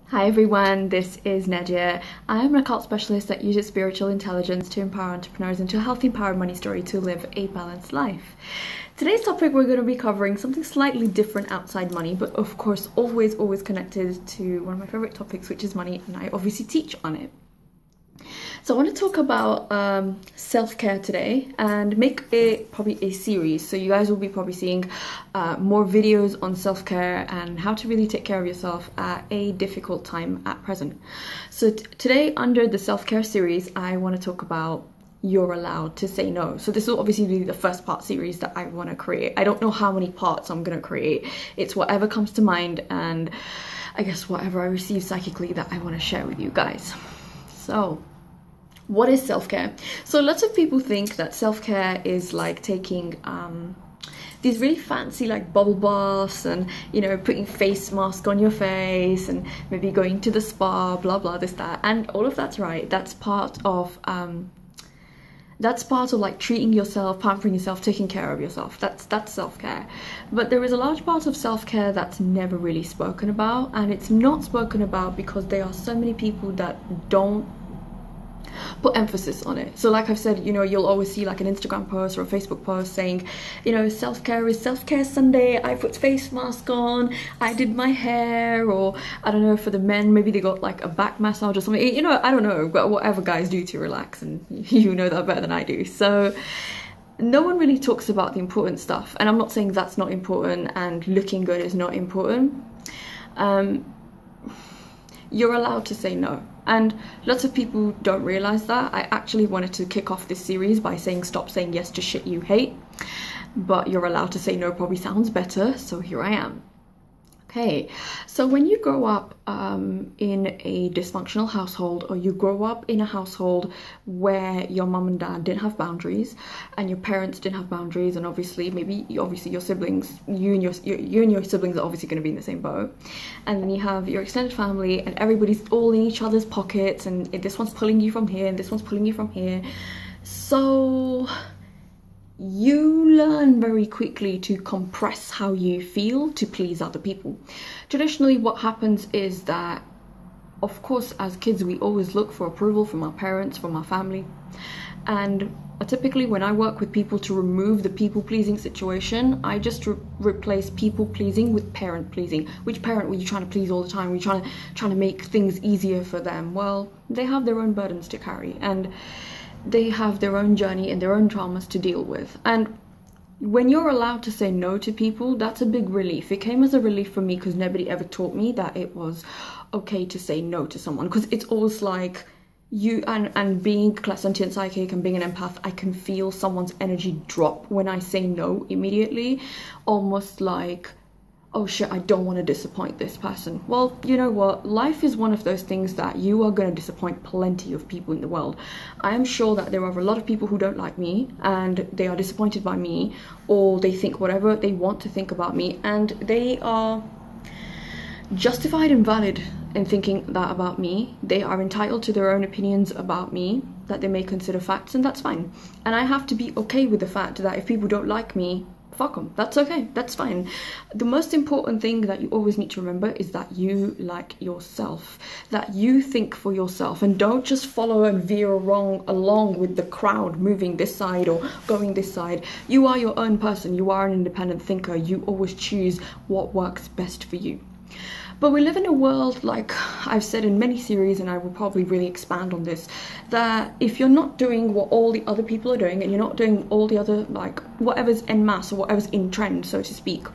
Hi everyone, this is Nadia. I'm an occult specialist that uses spiritual intelligence to empower entrepreneurs into a healthy, empowered money story to live a balanced life. Today's topic, we're going to be covering something slightly different outside money, but of course always connected to one of my favorite topics, which is money, and I obviously teach on it. So I want to talk about self-care today and make it probably a series. So you guys will be probably seeing more videos on self-care and how to really take care of yourself at a difficult time at present. So today, under the self-care series, I want to talk about you're allowed to say no. So this will obviously be the first part series that I want to create. I don't know how many parts I'm going to create. It's whatever comes to mind and I guess whatever I receive psychically that I want to share with you guys. So what is self-care? So lots of people think that self-care is like taking these really fancy like bubble baths and, you know, putting face mask on your face and maybe going to the spa, blah blah, this that, and all of that's right. That's part of like treating yourself, pampering yourself, taking care of yourself. That's self-care. But there is a large part of self-care that's never really spoken about, and it's not spoken about because there are so many people that don't put emphasis on it. So like I've said, you know, you'll always see like an Instagram post or a Facebook post saying, you know, self-care is self-care Sunday, I put face mask on, I did my hair, or I don't know, for the men maybe they got like a back massage or something, you know, I don't know, but whatever guys do to relax, and you know that better than I do. So no one really talks about the important stuff, and I'm not saying that's not important and looking good is not important. You're allowed to say no. And lots of people don't realize that. I actually wanted to kick off this series by saying stop saying yes to shit you hate, but you're allowed to say no probably sounds better, so here I am. Okay, so when you grow up in a dysfunctional household, or you grow up in a household where your mum and dad didn't have boundaries and your parents didn't have boundaries, and obviously your siblings, you and your siblings are obviously going to be in the same boat, and then you have your extended family and everybody's all in each other's pockets, and this one's pulling you from here and this one's pulling you from here, so you learn very quickly to compress how you feel to please other people. Traditionally, what happens is that, of course, as kids, we always look for approval from our parents, from our family. And typically when I work with people to remove the people-pleasing situation, I just replace people-pleasing with parent-pleasing. Which parent were you trying to please all the time? Were you trying to make things easier for them? Well, they have their own burdens to carry, and they have their own journey and their own traumas to deal with. And when you're allowed to say no to people, that's a big relief. It came as a relief for me because nobody ever taught me that it was okay to say no to someone, because it's always like you, and being clairsentient psychic and being an empath, I can feel someone's energy drop when I say no immediately, almost like, oh shit, I don't want to disappoint this person. Well, you know what? Life is one of those things that you are going to disappoint plenty of people in the world. I am sure that there are a lot of people who don't like me and they are disappointed by me, or they think whatever they want to think about me, and they are justified and valid in thinking that about me. They are entitled to their own opinions about me that they may consider facts, and that's fine. And I have to be okay with the fact that if people don't like me, fuck them. That's okay. That's fine. The most important thing that you always need to remember is that you like yourself, that you think for yourself, and don't just follow and veer along with the crowd moving this side or going this side. You are your own person. You are an independent thinker. You always choose what works best for you. But we live in a world, like I've said in many series, and I will probably really expand on this, that if you're not doing what all the other people are doing, and you're not doing all the other, like, whatever's en masse or whatever's in trend, so to speak,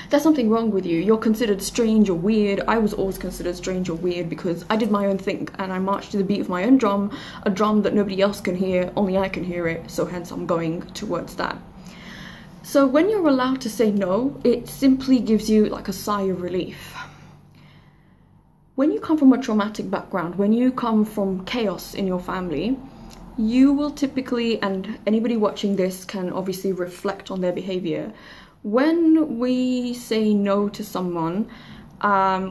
there's something wrong with you. You're considered strange or weird. I was always considered strange or weird because I did my own thing and I marched to the beat of my own drum, a drum that nobody else can hear, only I can hear it, so hence I'm going towards that. So when you're allowed to say no, it simply gives you like a sigh of relief. When you come from a traumatic background, when you come from chaos in your family, you will typically, and anybody watching this can obviously reflect on their behavior. When we say no to someone,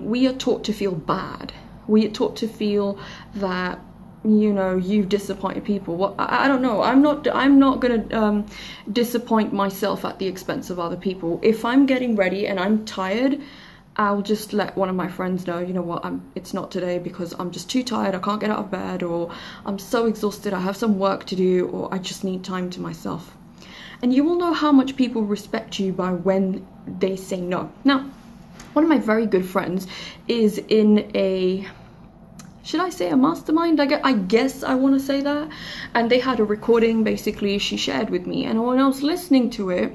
we are taught to feel bad. We are taught to feel that, you know, you've disappointed people. Well, I don't know. I'm not gonna disappoint myself at the expense of other people. If I'm getting ready and I'm tired I'll just let one of my friends know, you know what, it's not today because I'm just too tired, I can't get out of bed, or I'm so exhausted, I have some work to do, or I just need time to myself. And you will know how much people respect you by when they say no. Now, one of my very good friends is in a, should I say a mastermind? I guess I want to say that. And they had a recording, basically, she shared with me. And when I was listening to it,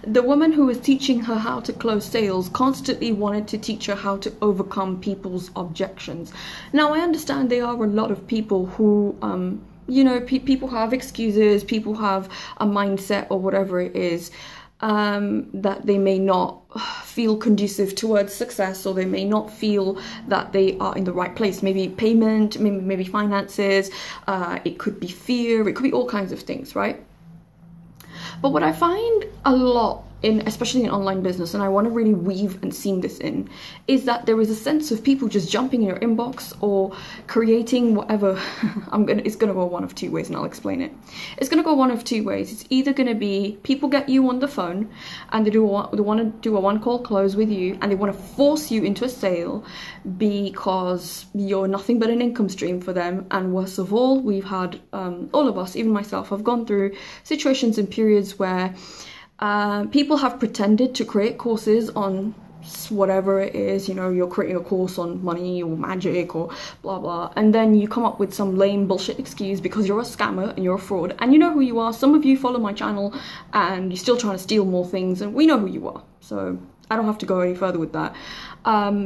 the woman who was teaching her how to close sales constantly wanted to teach her how to overcome people's objections. Now, I understand there are a lot of people who, you know, people have excuses, people have a mindset or whatever it is, that they may not feel conducive towards success, or they may not feel that they are in the right place. Maybe payment, maybe finances, it could be fear, it could be all kinds of things, right? But what I find a lot especially in online business, and I want to really weave and seam this in, is that there is a sense of people just jumping in your inbox or creating whatever. It's gonna go one of two ways, and I'll explain it. It's gonna go one of two ways. It's either gonna be people get you on the phone and they want to do a one-call close with you, and they want to force you into a sale because you're nothing but an income stream for them. And worst of all, we've had all of us, even myself, have gone through situations and periods where people have pretended to create courses on whatever it is, you know, you're creating a course on money or magic or blah blah, and then you come up with some lame bullshit excuse because you're a scammer and you're a fraud, and you know who you are. Some of you follow my channel and you're still trying to steal more things, and we know who you are, so I don't have to go any further with that.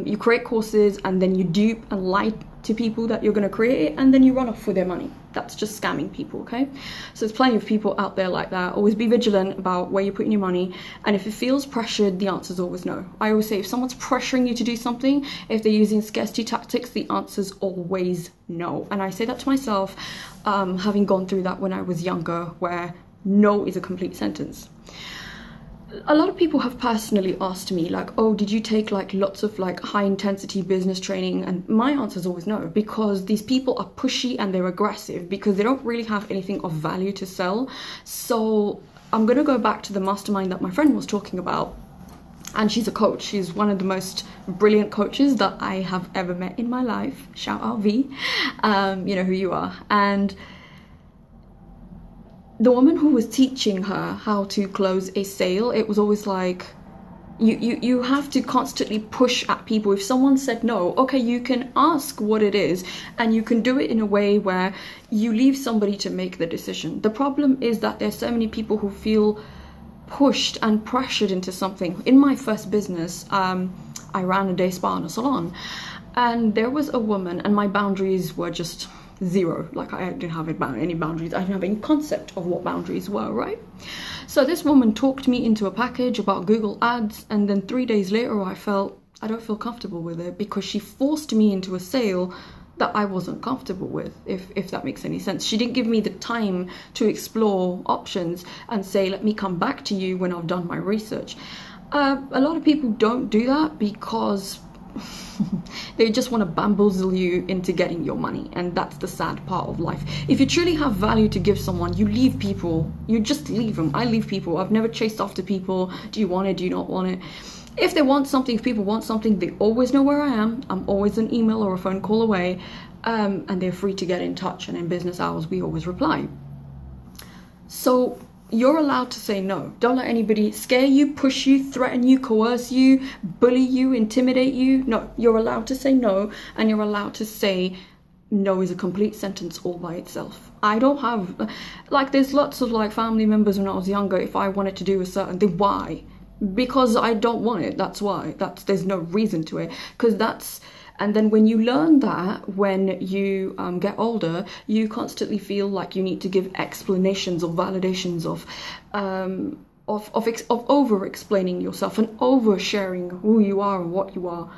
You create courses and then you dupe and lie to people that you're going to create it, and then you run off with their money. That's just scamming people, okay? So there's plenty of people out there like that. Always be vigilant about where you're putting your money, and if it feels pressured, the answer is always no. I always say if someone's pressuring you to do something, if they're using scarcity tactics, the answer is always no. And I say that to myself, having gone through that when I was younger, where no is a complete sentence. A lot of people have personally asked me, like, oh, did you take like lots of like high intensity business training? And my answer is always no, because these people are pushy and they're aggressive because they don't really have anything of value to sell. So I'm going to go back to the mastermind that my friend was talking about. And she's a coach. She's one of the most brilliant coaches that I have ever met in my life. Shout out V. You know who you are. And the woman who was teaching her how to close a sale, it was always like, you have to constantly push at people. If someone said no, okay, you can ask what it is, and you can do it in a way where you leave somebody to make the decision. The problem is that there's so many people who feel pushed and pressured into something. In my first business, I ran a day spa and a salon, and there was a woman, and my boundaries were just zero. Like, I didn't have any boundaries. I didn't have any concept of what boundaries were, right? So this woman talked me into a package about Google Ads, and then 3 days later I don't feel comfortable with it, because she forced me into a sale that I wasn't comfortable with, if that makes any sense. She didn't give me the time to explore options and say, let me come back to you when I've done my research. A lot of people don't do that because they just want to bamboozle you into getting your money, and that's the sad part of life. If you truly have value to give someone, you leave people. You just leave them. I leave people. I've never chased after people. Do you want it? Do you not want it? If they want something, if people want something, they always know where I am. I'm always an email or a phone call away, and they're free to get in touch, and in business hours we always reply. So you're allowed to say no. Don't let anybody scare you, push you, threaten you, coerce you, bully you, intimidate you. No, you're allowed to say no, and you're allowed to say no is a complete sentence all by itself. I don't have, like, there's lots of like family members when I was younger, if I wanted to do a certain thing, why? Because I don't want it, that's why. There's no reason to it, because that's. And then when you learn that, when you get older, you constantly feel like you need to give explanations or validations of over-explaining yourself and over-sharing who you are and what you are.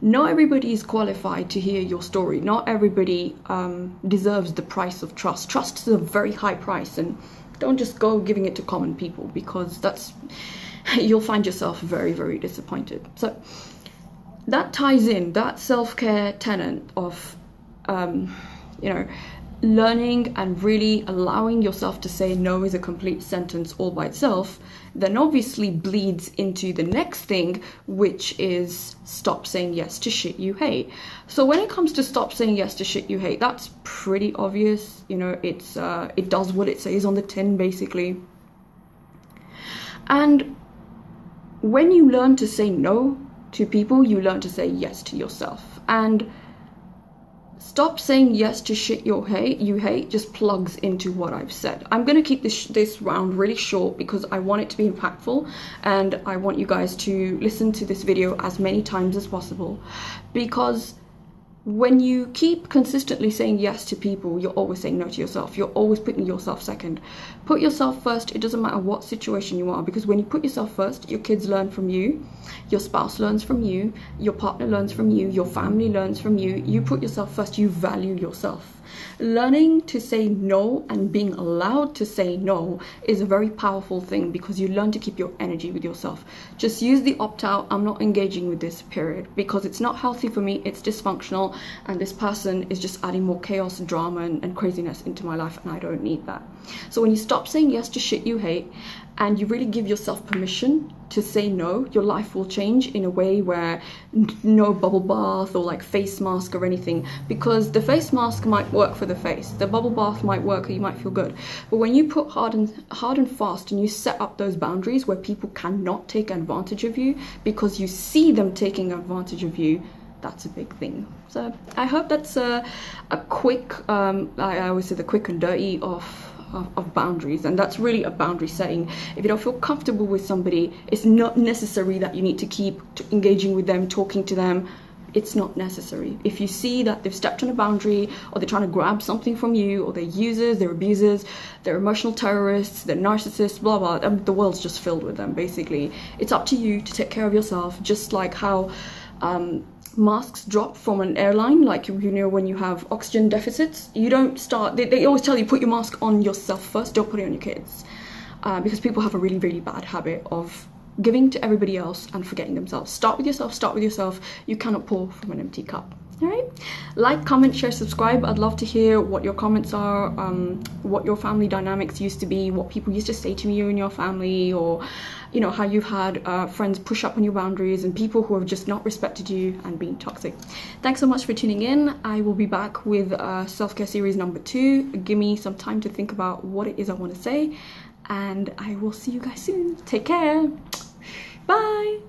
Not everybody is qualified to hear your story. Not everybody deserves the price of trust. Trust is a very high price, and don't just go giving it to common people, because you'll find yourself very, very disappointed. So that ties in, that self-care tenet of, you know, learning and really allowing yourself to say no is a complete sentence all by itself, then obviously bleeds into the next thing, which is stop saying yes to shit you hate. So when it comes to stop saying yes to shit you hate, that's pretty obvious. You know, it does what it says on the tin, basically. And when you learn to say no to people, you learn to say yes to yourself. And stop saying yes to shit you hate just plugs into what I've said. I'm going to keep this round really short because I want it to be impactful, and I want you guys to listen to this video as many times as possible, because when you keep consistently saying yes to people, you're always saying no to yourself. You're always putting yourself second. Put yourself first. It doesn't matter what situation you are, because when you put yourself first, your kids learn from you, your spouse learns from you, your partner learns from you, your family learns from you. You put yourself first, you value yourself. Learning to say no and being allowed to say no is a very powerful thing, because you learn to keep your energy with yourself. Just use the opt-out, I'm not engaging with this, period, because it's not healthy for me, it's dysfunctional, and this person is just adding more chaos, drama, and craziness into my life, and I don't need that. So when you stop saying yes to shit you hate, and you really give yourself permission to say no, your life will change in a way where no bubble bath or like face mask or anything, because the face mask might work for the face, the bubble bath might work, or you might feel good, but when you put hard and fast and you set up those boundaries where people cannot take advantage of you because you see them taking advantage of you, that's a big thing. So I hope that's a quick, I always say the quick and dirty of boundaries, and that's really a boundary setting. If you don't feel comfortable with somebody, it's not necessary that you need to keep engaging with them, talking to them. It's not necessary. If you see that they've stepped on a boundary, or they're trying to grab something from you, or they're users, they're abusers, they're emotional terrorists, they're narcissists, blah blah, the world's just filled with them, basically. It's up to you to take care of yourself, just like how masks drop from an airline, like, you know, when you have oxygen deficits, you don't start, they always tell you put your mask on yourself first, don't put it on your kids, because people have a really, really bad habit of giving to everybody else and forgetting themselves. Start with yourself, start with yourself. You cannot pour from an empty cup. All right, like, comment, share, subscribe. I'd love to hear what your comments are, what your family dynamics used to be, what people used to say to you in your family, or you know, how you've had friends push up on your boundaries, and people who have just not respected you and been toxic. Thanks so much for tuning in. I will be back with self-care series number 2. Give me some time to think about what it is I want to say, and I will see you guys soon. Take care. Bye.